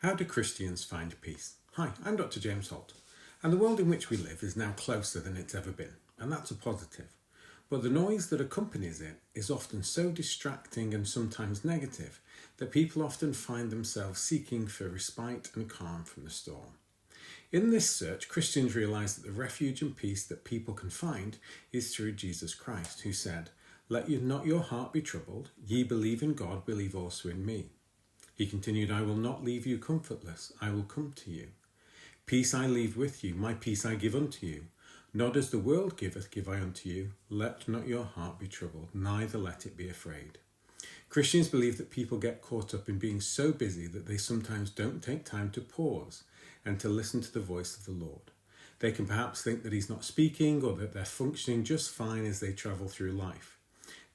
How do Christians find peace? Hi, I'm Dr. James Holt, and the world in which we live is now closer than it's ever been, and that's a positive. But the noise that accompanies it is often so distracting and sometimes negative that people often find themselves seeking for respite and calm from the storm. In this search, Christians realise that the refuge and peace that people can find is through Jesus Christ, who said, "Let not your heart be troubled, ye believe in God, believe also in me." He continued, "I will not leave you comfortless, I will come to you. Peace I leave with you, my peace I give unto you. Not as the world giveth, give I unto you. Let not your heart be troubled, neither let it be afraid." Christians believe that people get caught up in being so busy that they sometimes don't take time to pause and to listen to the voice of the Lord. They can perhaps think that He's not speaking or that they're functioning just fine as they travel through life.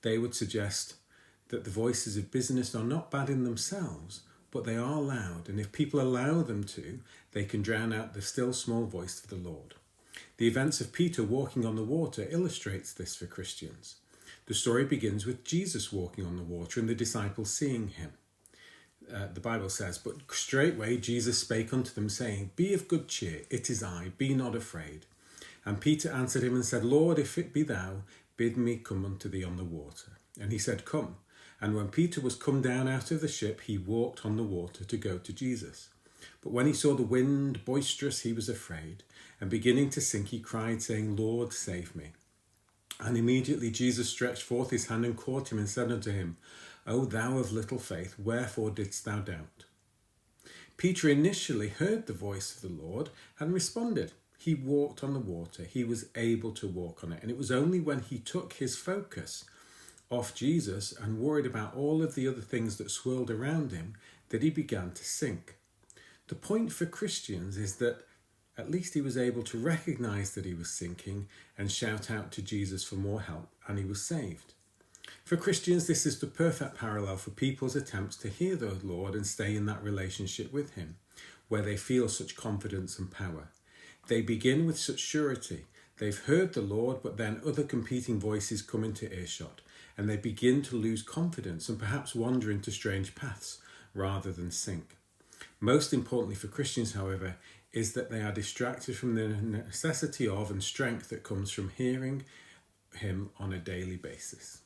They would suggest that the voices of business are not bad in themselves, but they are loud, and if people allow them to, they can drown out the still small voice of the Lord. The events of Peter walking on the water illustrates this for Christians. The story begins with Jesus walking on the water and the disciples seeing him. The Bible says, "But straightway Jesus spake unto them, saying, Be of good cheer, it is I, be not afraid. And Peter answered him and said, Lord, if it be thou, bid me come unto thee on the water. And he said, Come. And when Peter was come down out of the ship, he walked on the water to go to Jesus. But when he saw the wind boisterous, he was afraid, and beginning to sink, he cried, saying, Lord, save me. And immediately Jesus stretched forth his hand and caught him and said unto him, O thou of little faith, wherefore didst thou doubt? Peter initially heard the voice of the Lord and responded. He walked on the water. He was able to walk on it. And it was only when he took his focus off Jesus and worried about all of the other things that swirled around him that he began to sink. The point for Christians is that at least he was able to recognize that he was sinking and shout out to Jesus for more help, and he was saved. For Christians, this is the perfect parallel for people's attempts to hear the Lord and stay in that relationship with him, where they feel such confidence and power. They begin with such surety. They've heard the Lord, but then other competing voices come into earshot, and they begin to lose confidence and perhaps wander into strange paths rather than sink. Most importantly for Christians, however, is that they are distracted from the necessity of and strength that comes from hearing him on a daily basis.